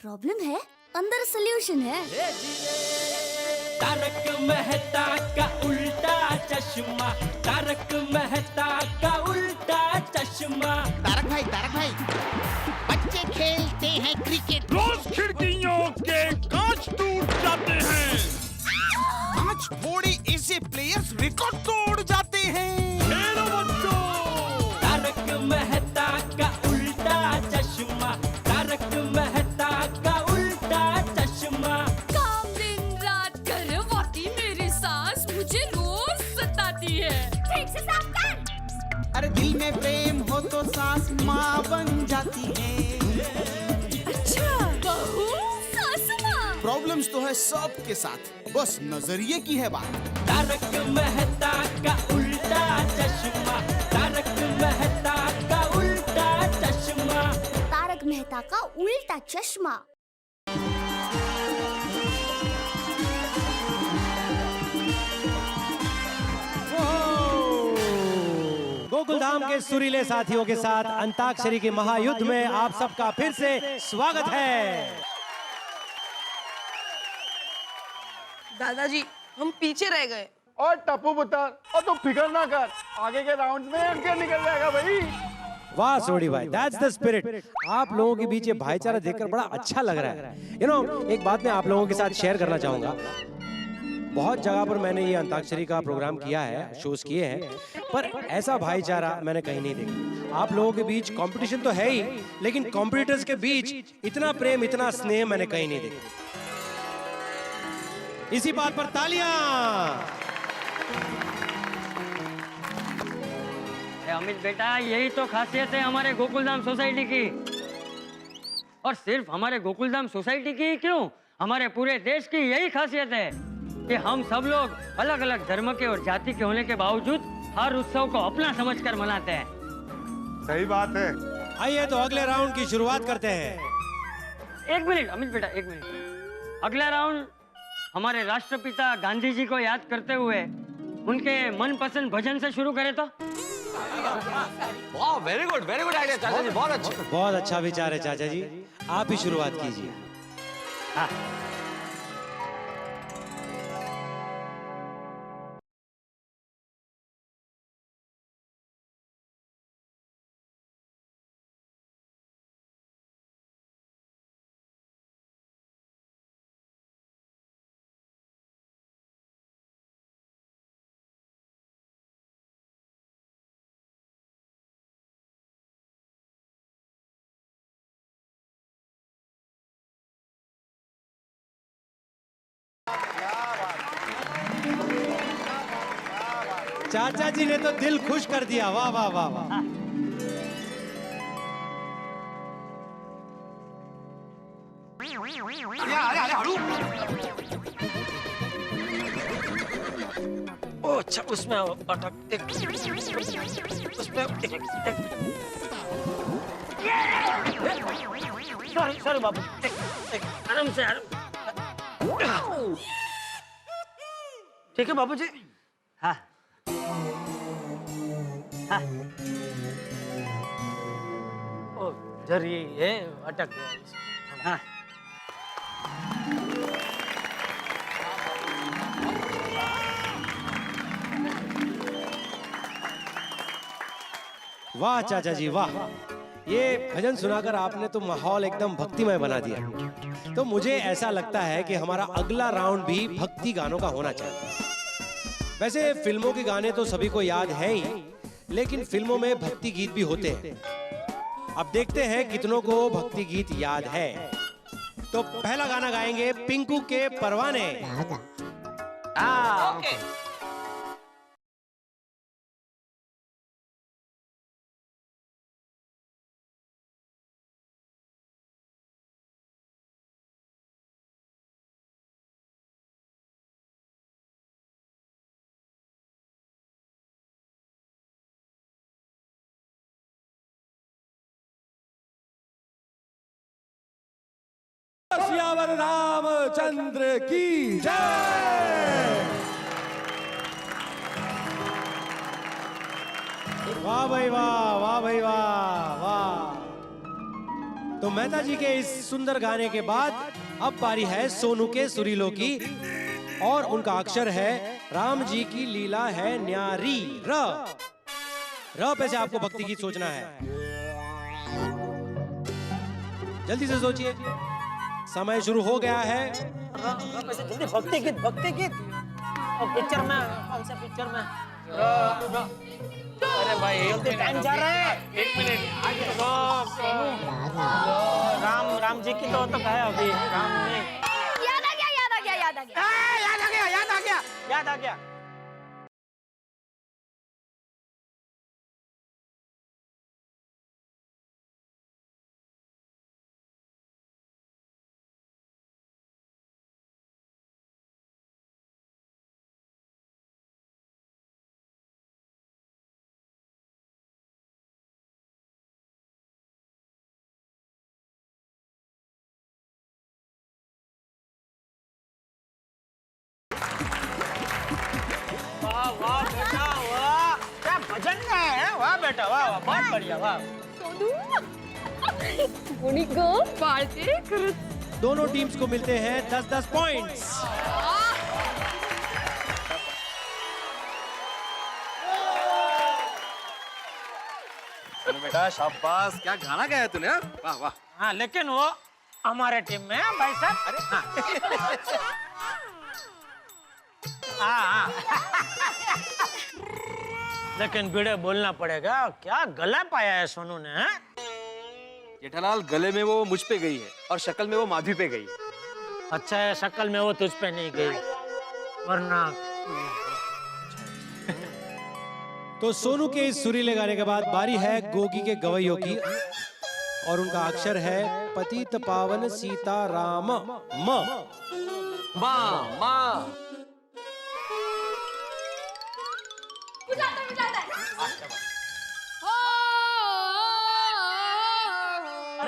Problem है, अंदर solution है। तारक मेहता का उल्टा चश्मा, तारक मेहता का उल्टा चश्मा। तारक भाई, बच्चे खेलते हैं क्रिकेट, रोज खिड़कियों के कांच टूट जाते हैं। आज थोड़े ऐसे प्लेयर्स रिकॉर्ड तोड़ जाते हैं। खेलो बच्चों। तारक मेहता का उल्टा चश्मा, तारक मेहता का उल्टा चश्मा। काम दिन रात करवाती मेरी सास मुझे रोज सताती है। ठीक से साफ कर। अरे दिल में प्रेम हो तो सास माँ बन जाती है। अच्छा, बहू सास माँ। प्रॉब्लम्स तो है सबके साथ, बस नजरिए की है बात। तारक मेहता का उल्टा चश्मा, तारक मेहता का उल्टा चश्मा। तारक मेहता का उल्टा चश्मा। गोकुलधाम के सुरीले साथियों के साथ अंताक्षरी के महायुद्ध में आप सबका फिर से स्वागत है। दादाजी हम पीछे रह गए। और टप्पू पुत्र, और तू फिक्र ना कर, आगे के राउंड में अंक निकल जाएगा भाई। वाह सोडी भाई, दैट्स द स्पिरिट। आप लोगों के बीच ये भाईचारा देखकर बड़ा अच्छा लग रहा है। एक बात मैं आप लोगों के साथ शेयर करना चाहूंगा। बहुत जगह पर मैंने ये अंताक्षरी का प्रोग्राम किया है, शोज किए हैं, पर ऐसा भाईचारा मैंने कहीं नहीं देखा। आप लोगों के बीच कंपटीशन तो है ही, लेकिन कॉम्पिटिटर्स के बीच इतना प्रेम, इतना स्नेह मैंने कहीं नहीं देखा। इसी बात पर तालियां। अमित बेटा, यही तो खासियत है हमारे गोकुलधाम सोसाइटी की। और सिर्फ हमारे गोकुलधाम सोसाइटी की ही क्यों, हमारे पूरे देश की यही खासियत है कि हम सब लोग अलग अलग धर्म के और जाति के होने के बावजूद हर उत्सव को अपना समझकर मनाते हैं। सही बात है। आइए तो अगले राउंड की शुरुआत करते हैं। एक मिनट अमित बेटा, एक मिनट। अगला राउंड हमारे राष्ट्रपिता गांधी जी को याद करते हुए उनके मनपसंद भजन से शुरू करें तो। वाह, वेरी गुड आइडिया चाचा जी, बहुत अच्छा। बहुत अच्छा विचार है चाचा जी, आप ही शुरुआत कीजिए। हाँ। चाचा जी ने तो दिल खुश कर दिया। वाह वाह वाह वाह। ओ अच्छा, उसमें अटक एक, उसमें सॉरी बाबू, आराम से आराम। ठीक है बाबू जी। हाँ हाँ। ओ जर ये अटक गया। हाँ। वाह चाचा जी वाह, ये भजन सुनाकर आपने तो माहौल एकदम भक्तिमय बना दिया। तो मुझे ऐसा लगता है कि हमारा अगला राउंड भी भक्ति गानों का होना चाहिए। वैसे फिल्मों के गाने तो सभी को याद हैं ही, लेकिन फिल्मों में भक्ति गीत भी होते हैं। अब देखते हैं कितनों को भक्ति गीत याद है। तो पहला गाना गाएंगे पिंकू के परवाने। ओके। सियावर रामचंद्र की जय। वाह भाई वाह, वाह भाई वाह, वाह। तो मेहता जी के इस सुंदर गाने के बाद अब बारी है सोनू के सुरीलों की, और उनका अक्षर है राम जी की लीला है न्यारी। र पे से आपको भक्ति गीत सोचना है। जल्दी से सोचिए, समय शुरू हो गया है। जल्दी भक्ति गीत और पिक्चर में, कौन सा पिक्चर में? अरे भाई जल्दी टाइम जा रहा है। 1 मिनट। राम जी की तो है अभी। राम ने याद आ गया। वाह बेटा वाह, क्या भजन है। वाह बेटा वाह, बहुत बढ़िया। वाह दोनों टीम्स को मिलते हैं 10-10 पॉइंट्स। बेटा शाबाश, क्या गाना गाया तूने। वाह वाह। हाँ, लेकिन वो हमारे टीम में है भाई साहब। हाँ। लेकिन भिड़े बोलना पड़ेगा, क्या गला पाया है सोनू ने। है? जेठालाल, गले में वो मुझ पे गई है और शक्ल में वो माधवी पे गई है। अच्छा है, शक्ल में वो तुझ पे नहीं गई, वरना। तो सोनू के इस सुरीले गाने के बाद बारी है गोगी के गवैयों की, और उनका अक्षर है पतित पावन सीता राम। माँ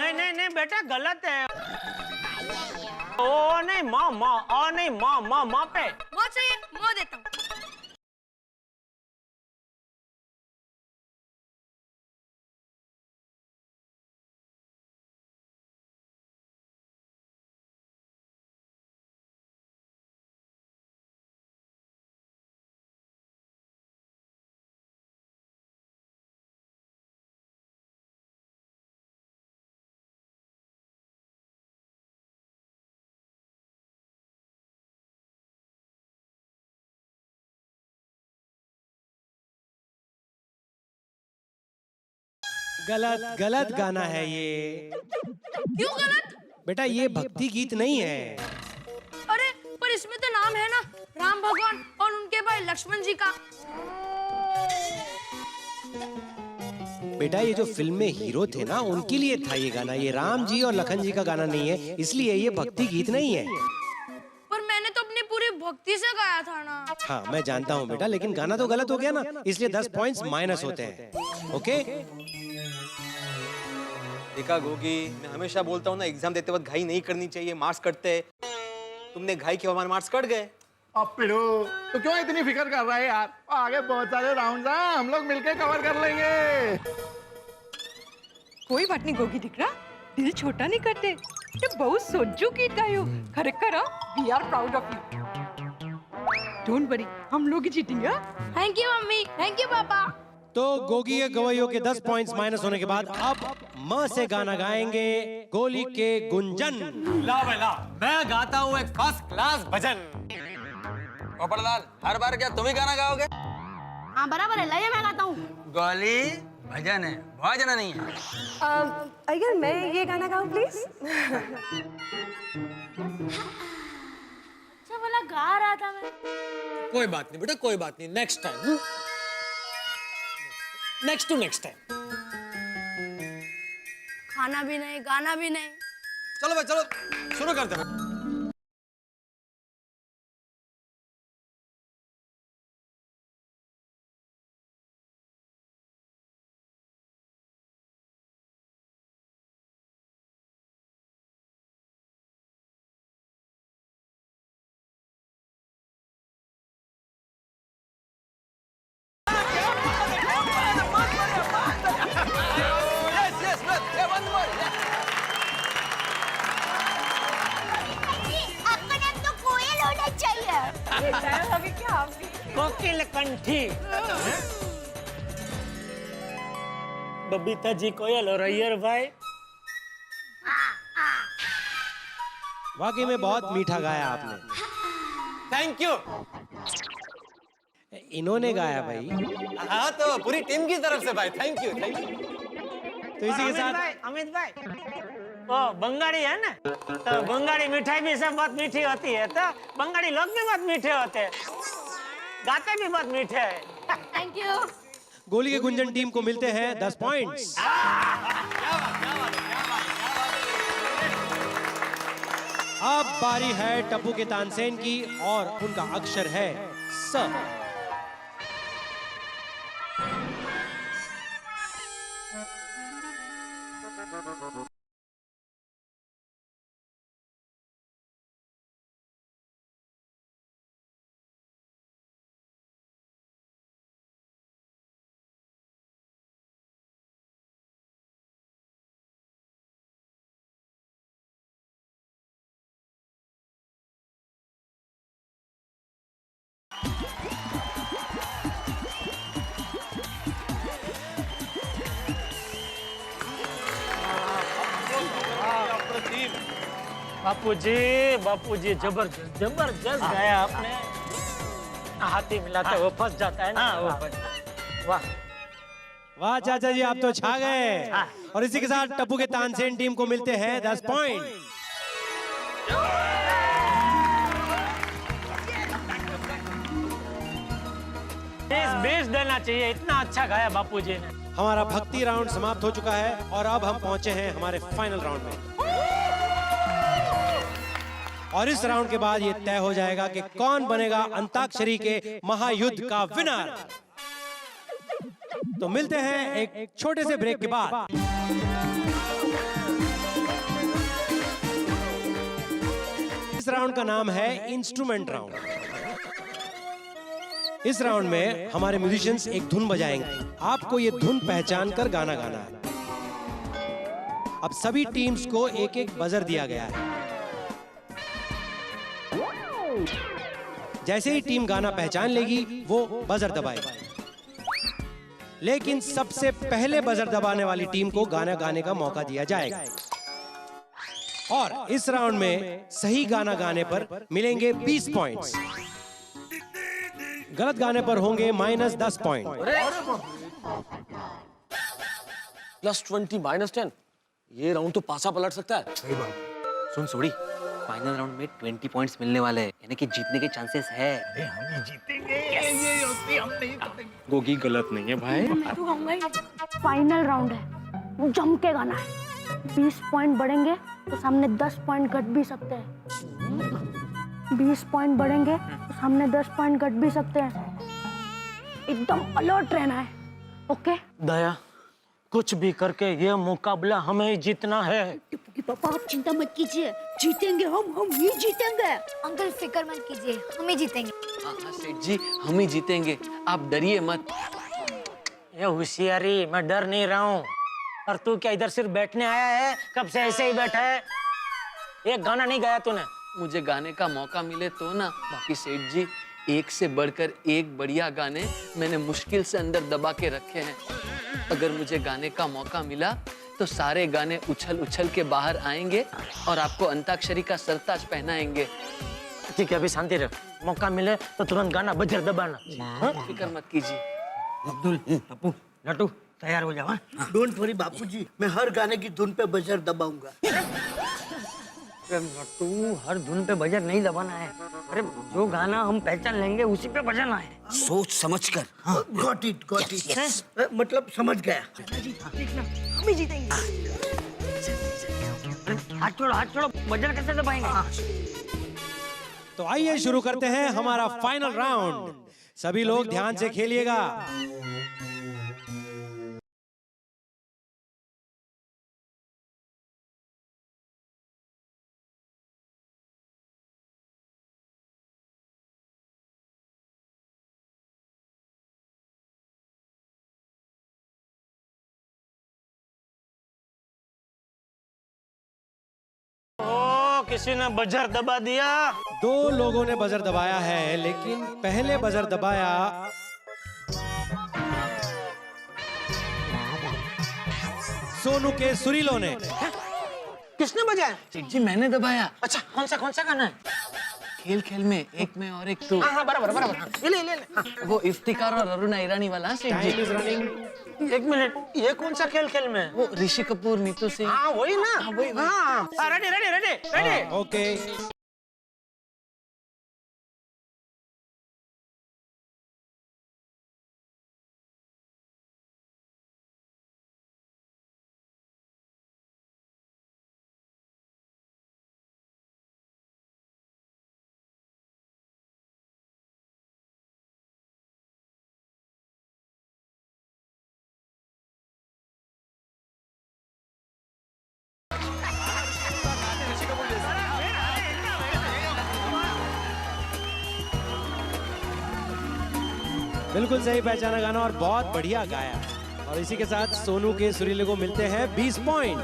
नहीं बेटा, गलत है। ओ नहीं माँ पे। वो चाहिए, वो देता हूँ। गलत गाना है ये। क्यों गलत? बेटा ये भक्ति गीत नहीं है। अरे पर इसमें तो नाम है ना, राम भगवान और उनके भाई लक्ष्मण जी का। बेटा ये जो फिल्म में हीरो थे ना, उनके लिए था ये गाना। ये राम जी और लखन जी का गाना नहीं है, इसलिए ये भक्ति गीत नहीं है। पर मैंने तो अपनी पूरी भक्ति से गाया था ना। हाँ मैं जानता हूँ बेटा, लेकिन गाना तो गलत हो गया ना, इसलिए 10 पॉइंट्स माइनस होते हैं। ओके? देखा गोगी, मैं हमेशा बोलता हूँ ना, एग्जाम देते वक्त घाई नहीं करनी चाहिए, मार्क्स कटते। तुमने घाई किया, हमारे मार्क्स कट गए। अब पिड़ो तो क्यों इतनी फिक्र कर रहा है यार, आगे बहुत सारे राउंड्स हैं, हम लोग मिलके कवर कर लेंगे। कोई बात नहीं गोगी दिकरा, दिल छोटा नहीं करते। ये बहुत सोचो गीत गायो, खरेखर we are proud of you. Don't worry, हम लोग ही जीतेंगे। Thank you mummy, thank you papa. तो गोगी के गवैयों के 10 पॉइंट्स माइनस होने के बाद अब म से गाना गाएंगे गोली के गुंजन। ला बेला, मैं गाता हूँ एक फर्स्ट क्लास भजन। पोपटलाल, हर बार क्या तुम ही गाना गाओगे? हाँ बराबर है, लाइए मैं गाता हूँ। गोली भजन है, भजना नहीं है। अगर मैं ये गाना गाऊं प्लीज। अच्छा बोला गा रहा था मैं। कोई बात नहीं बेटा, कोई बात नहीं, next time. Next to next time. खाना भी नहीं, गाना भी नहीं। चलो भाई चलो, शुरू करते हैं। अभी क्या आप भी कोकिल कंठी बबीता जी कोयल और अय्यर भाई वाकई में बहुत मीठा गाया आपने। Thank you. इन्होंने गाया भाई। हाँ तो पूरी टीम की तरफ से भाई, थैंक यू थैंक यू। तो इसी के साथ अमित भाई वो बंगाली है ना, तो बंगाली मिठाई भी सब बहुत मीठी होती है, तो बंगाली लोग भी बहुत मीठे होते हैं, गाते भी बहुत मीठे हैं। Thank you. गोली के गुंजन टीम को मिलते हैं 10 पॉइंट्स। अब बारी है टप्पू के तानसेन की और उनका अक्षर है स। बापूजी जबरदस्त जबरदस्त गाया आपने। हाथी मिलाते वो फंस जाता है ना, वो वाह वाह चाचा जी, आप तो छा गए। और इसी के साथ टप्पू के तानसेन टीम को मिलते हैं 10 पॉइंट। 20 देना चाहिए, इतना अच्छा गाया बापूजी ने। हमारा भक्ति राउंड समाप्त हो चुका है और अब हम पहुंचे हैं हमारे फाइनल राउंड में। और इस राउंड के बाद ये तय हो जाएगा कि कौन बनेगा अंताक्षरी के महायुद्ध का विनर। तो मिलते हैं एक छोटे से ब्रेक के बाद। इस राउंड का नाम है इंस्ट्रूमेंट राउंड। इस राउंड में हमारे म्यूजिशियंस एक धुन बजाएंगे, आपको ये धुन पहचान कर गाना गाना है। अब सभी टीम्स को एक एक बजर दिया गया है। जैसे ही टीम गाना पहचान लेगी वो बजर दबाएगी, लेकिन सबसे पहले बजर दबाने वाली टीम को गाना गाने का मौका दिया जाएगा। और इस राउंड में सही गाना गाने पर मिलेंगे 20 पॉइंट्स, गलत गाने पर होंगे -10 पॉइंट। +20 -10, ये राउंड तो पासा पलट सकता है। सही बात। सुन सोड़ी, फाइनल राउंड में 20 पॉइंट्स मिलने वाले हैं, यानी कि जीतने के चांसेस है। हम ही जीतेंगे। ये हम नहीं जीतेंगे। गोगी गलत नहीं है भाई। मैं तो कहूंगा ही फाइनल राउंड है, जम के गाना है। 20 पॉइंट बढ़ेंगे तो सामने 10 पॉइंट घट भी सकते हैं। 20 पॉइंट बढ़ेंगे तो सामने 10 पॉइंट घट भी सकते हैं। एकदम अलर्ट रहना है, ओके? दया, कुछ भी करके ये मुकाबला हमें ही जीतना है। पापा आप चिंता मत कीजिए, जीतेंगे हम ही जीतेंगे। अंकल फिक्र मत कीजिए, हम ही जीतेंगे। हाँ सेठ जी, हम ही जीतेंगे, आप डरिए मत। ये होशियारी, मैं डर नहीं रहा हूँ। और तू क्या इधर सिर्फ बैठने आया है? कब से ऐसे ही बैठा है? एक गाना नहीं गाया तूने। मुझे गाने का मौका मिले तो ना। बाकी सेठ जी, एक से बढ़कर एक बढ़िया गाने मैंने मुश्किल से अंदर दबा के रखे हैं। अगर मुझे गाने का मौका मिला तो सारे गाने उछल उछल के बाहर आएंगे और आपको अंताक्षरी का सरताज पहनाएंगे। ठीक है, अभी शांति रख। मौका मिले तो तुरंत गाना बजर दबाना। फिक्र मत कीजिए। अब्दुल, पप्पू, लट्टू तैयार हो जाओ। डोंट वरी बापूजी, मैं हर गाने की धुन पे बजर दबाऊंगा। लट्टू, हर धुन पे बजर नहीं दबाना है। अरे जो गाना हम पहचान लेंगे उसी पे बजाना है। सोच समझ कर। Got it, got it. मतलब समझ गया। हम ही जीतेंगे। हाथ छोड़ो, बजर कैसे दबाएंगे? तो आइए शुरू करते हैं हमारा फाइनल राउंड। सभी लोग ध्यान से खेलिएगा। किसी ने बजर दबा दिया। 2 लोगों ने बजर दबाया है, लेकिन पहले बजर दबाया सोनू के सुरीलों ने। किसने बजाया? सेठ जी मैंने दबाया। अच्छा कौन सा गाना है? खेल खेल में एक में और एक तो। हाँ बराबर ये ले हाँ। वो इफ्तिकार और अरुण ईरानी वाला सेठ जी। Time is running. 1 मिनट, ये कौन सा खेल में? वो ऋषि कपूर नीतू सिंह। हाँ वही ना। हाँ, वही। हाँ रेडी। ओके। बिल्कुल सही पहचाना गाना और बहुत बढ़िया गाया। और इसी के साथ सोनू के सुरीले को मिलते हैं 20 पॉइंट।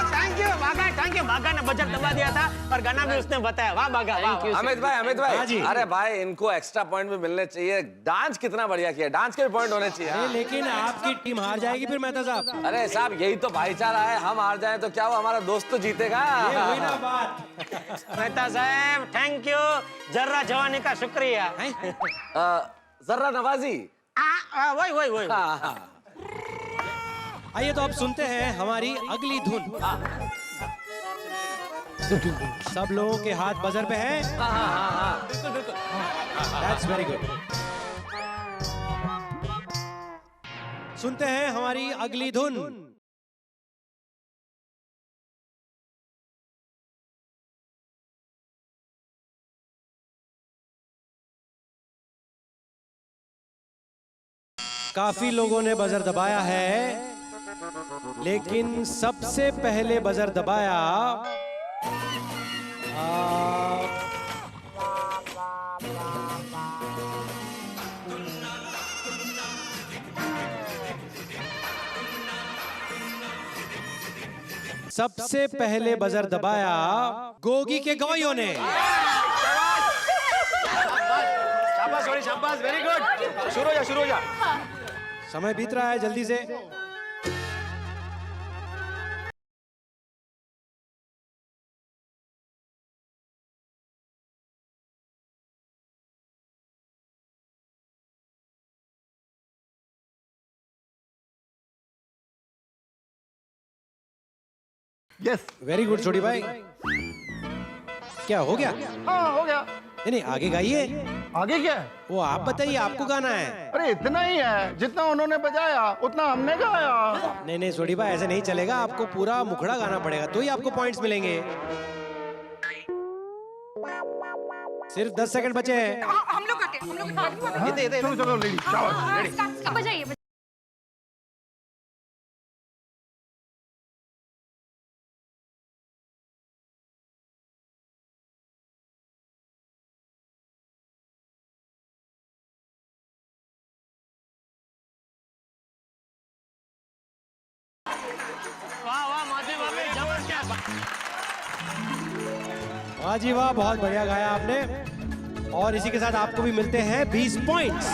थैंक यू बागा ने बजट दबा दिया था और गाना भी उसने बताया। वाह बागा। अमित भाई अरे भाई इनको एक्स्ट्रा पॉइंट भी मिलने चाहिए। डांस कितना बढ़िया किया, डांस के भी पॉइंट होने चाहिए। लेकिन आपकी टीम हार जाएगी फिर मेहता साहब। अरे साहब यही तो भाईचारा है, हम हार जाए तो क्या हुआ, हमारा दोस्त तो जीतेगा। ये हुई ना बात। मेहता साहब थैंक यू, जर्रा जवानी का शुक्रिया। जर्रा नवाजी। वही। आइए तो अब सुनते हैं हमारी अगली धुन। सब लोगों के हाथ बजर पे हैं। That's very good. सुनते हैं हमारी अगली धुन। काफी लोगों ने बजर दबाया है, लेकिन सबसे पहले बजर दबाया सबसे पहले बजर दबाया गोगी के गवैयों ने। शाबाश वेरी गुड। शुरू हो जा। समय बीत रहा है, जल्दी से। यस वेरी गुड छोटी भाई। क्या हो गया? हाँ हो गया। नहीं आगे गाइए। आगे क्या है? वो आप बताइए, आपको गाना है। अरे इतना ही है, जितना उन्होंने बजाया उतना हमने गाया। नहीं छोटी भाई ऐसे नहीं चलेगा, आपको पूरा मुखड़ा गाना पड़ेगा तो ही आपको पॉइंट्स मिलेंगे। सिर्फ 10 सेकंड बचे हैं। हम लोग आते हैं, हम लोग चलो लेडी शाबाश रेडी। बजाइए। वाह जी वाह, बहुत बढ़िया गाया आपने। और इसी के साथ आपको भी मिलते हैं 20 पॉइंट्स।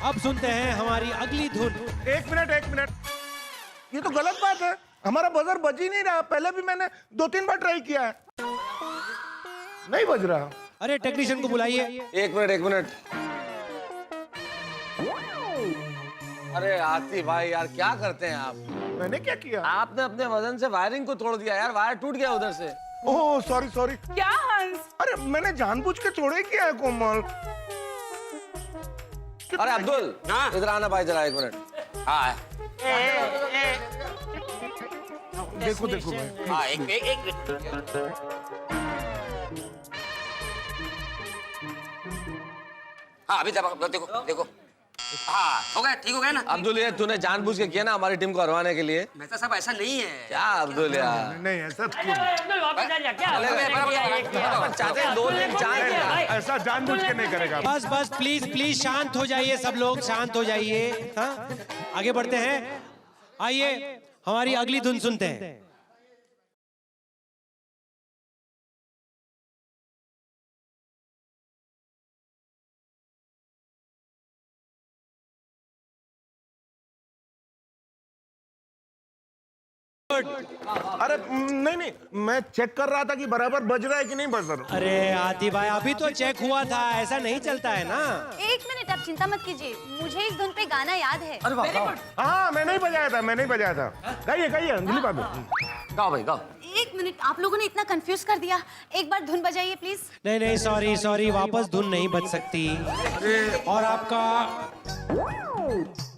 अब सुनते हैं हमारी अगली धुन। एक मिनट, ये तो गलत बात है। हमारा बजर बज ही नहीं रहा। पहले भी मैंने 2-3 बार ट्राई किया है, नहीं बज रहा। अरे टेक्नीशियन को बुलाइए। एक मिनट। अरे आतिफ भाई यार क्या करते हैं आप? मैंने क्या किया? आपने अपने वजन से वायरिंग को तोड़ दिया यार, वायर टूट गया उधर से। Oh sorry. क्या हंस? अरे मैंने जानबूझ के थोड़े किया है कोमल। अरे अब्दुल इधर आना भाई जरा 1 मिनट। हाँ देखो भाई। हाँ एक हाँ अभी देखो हाँ हो गया, ठीक हो गया ना? अब्दुल ये तूने जानबूझ के किया ना हमारी टीम को हरवाने के लिए। मेहता साहब ऐसा नहीं है। क्या अब्दुल यार? नहीं ऐसा क्यों? चाहते हैं 2 दिन चांद। ऐसा जानबूझ के नहीं करेगा। बस प्लीज शांत हो जाइए, सब लोग शांत हो जाइए। हाँ आगे बढ़ते हैं। आइए हमारी अगली धुन सुनते हैं। अरे नहीं नहीं, मैं चेक कर रहा था कि बराबर बज रहा है कि नहीं बज रहा। अरे आती भाई, अभी तो चेक हुआ था, ऐसा नहीं चलता है ना। एक मिनट, आप चिंता मत कीजिए, मुझे इस धुन पे गाना याद है। अरे वाह, हाँ मैंने ही बजाया था, मैंने ही बजाया था। गाइए गाइए अंजलि भाभी। गाओ भाई गाओ। एक मिनट, आप लोगों ने इतना कंफ्यूज कर दिया, एक बार धुन बजाइए प्लीज। नहीं नहीं, सॉरी सॉरी, वापस धुन नहीं बज सकती। और आपका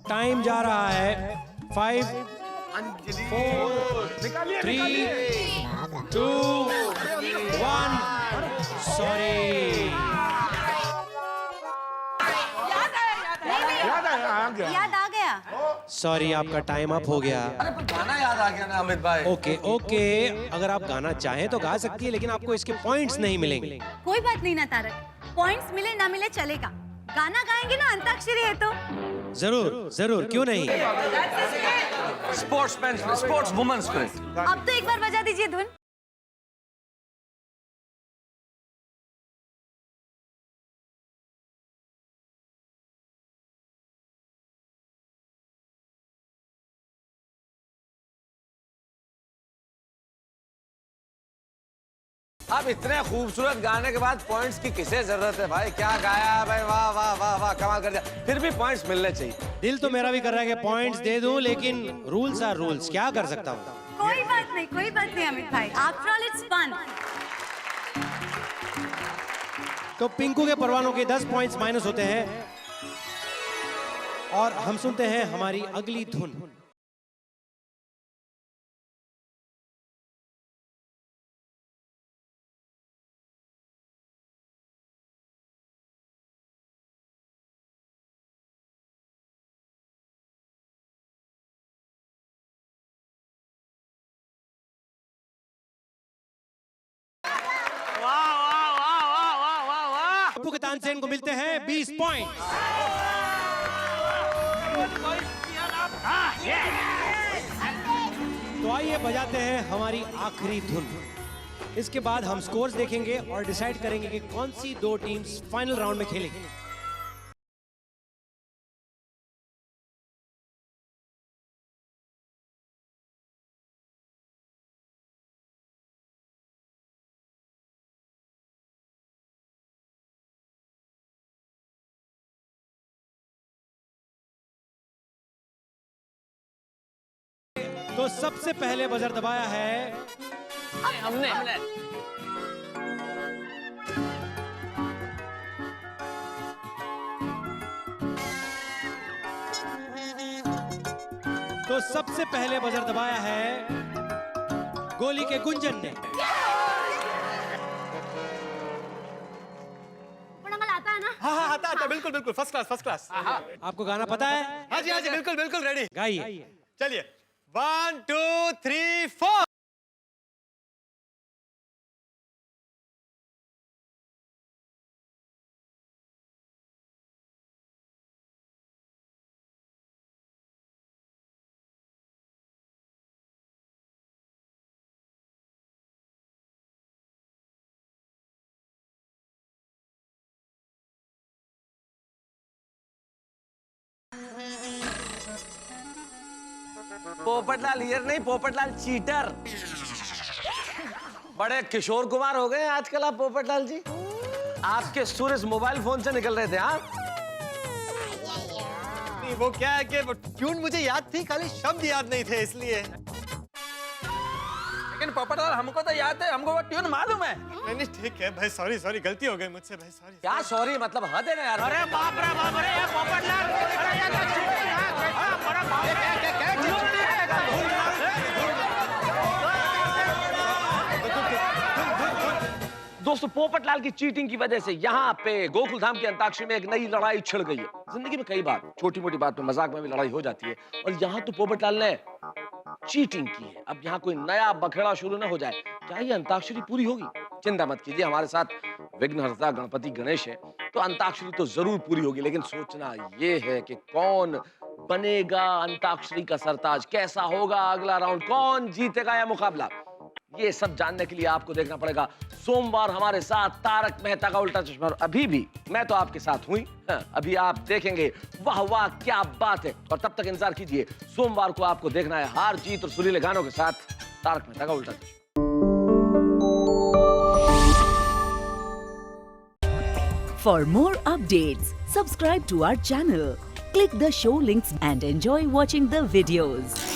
टाइम जा रहा है 5 4 3 2 1। सॉरी, याद आ गया। सॉरी, आपका टाइम अप हो गया। गाना याद आ गया ना अमित भाई। ओके ओके, अगर आप गाना चाहें तो गा सकती है, लेकिन आपको इसके पॉइंट्स नहीं मिलेंगे। कोई बात नहीं ना तारक, पॉइंट्स मिले ना मिले चलेगा। गाना गाएंगे ना, अंताक्षरी है तो। जरूर जरूर, क्यों नहीं। Sportsman, sports woman spirit. अब तो एक बार बजा दीजिए धुन। अब इतने खूबसूरत गाने के बाद पॉइंट्स की किसे जरूरत है भाई? क्या गाया है भाई, वाह वाह वाह वाह, कमाल कर दिया। फिर भी पॉइंट्स मिलने चाहिए। दिल तो मेरा भी कर रहा है कि पॉइंट्स दे दूं, लेकिन रूल्स आर रूल्स, क्या कर सकता हूँ। कोई बात नहीं, कोई बात नहीं अमित भाई, आफ्टर ऑल इट्स फन। तो पिंकू के परवानों के 10 पॉइंट्स माइनस होते हैं और हम सुनते हैं हमारी अगली धुन। पप्पू के तानसेन को मिलते हैं 20 पॉइंट। तो आइए बजाते हैं हमारी आखिरी धुन। इसके बाद हम स्कोर्स देखेंगे और डिसाइड करेंगे कि कौन सी दो टीम्स फाइनल राउंड में खेलेंगी। तो सबसे पहले बजर दबाया है हमने। तो सबसे पहले बजर दबाया है गोली के गुंजन ने। आता है ना? हाँ आता आता, बिल्कुल बिल्कुल, फर्स्ट क्लास फर्स्ट क्लास। आपको गाना पता है? हाँ जी बिल्कुल बिल्कुल रेडी। गाइए। चलिए 1 2 3 4। पोपटलाल ईयर नहीं, पोपटलाल चीटर। बड़े किशोर कुमार हो गए आजकल आप पोपटलाल जी। आपके सुर इस मोबाइल फोन से निकल रहे थे। हाँ नहीं, वो क्या है कि ट्यून मुझे याद थी, खाली शब्द याद नहीं थे इसलिए। लेकिन पोपटलाल हमको तो याद है, हमको वो ट्यून मालूम है। नहीं ठीक है भाई, सॉरी सॉरी, गलती हो गई मुझसे भाई, सॉरी। क्या सॉरी मतलब, हद है ना यार। अरे बाप रे पोपटलाल, अरे यार बड़ा बाप रे। दोस्तों, पोपटलाल की चीटिंग की वजह से यहाँ पे गोकुलधाम की अंताक्षरी में एक नई लड़ाई छिड़ गई है। जिंदगी में कई बार छोटी मोटी बात में, मजाक में भी लड़ाई हो जाती है, और यहाँ तो पोपटलाल ने चीटिंग की है। अब यहाँ कोई नया बखेड़ा शुरू ना हो जाए। क्या ये अंताक्षरी पूरी होगी? चिंता मत कीजिए, हमारे साथ विघ्नहर्ता गणपति गणेश है, तो अंताक्षरी तो जरूर पूरी होगी। लेकिन सोचना ये है कि कौन बनेगा अंताक्षरी का सरताज, कैसा होगा अगला राउंड, कौन जीतेगा यह मुकाबला। ये सब जानने के लिए आपको देखना पड़ेगा सोमवार हमारे साथ तारक मेहता का उल्टा चश्मा। और अभी भी मैं तो आपके साथ हुई, अभी आप देखेंगे वाह वाह क्या बात है। और तब तक इंतजार कीजिए, सोमवार को आपको देखना है हार जीत और सुरीले गानों के साथ तारक मेहता का उल्टा चश्मा। For more updates, subscribe to our channel, click the show links and enjoy watching the videos.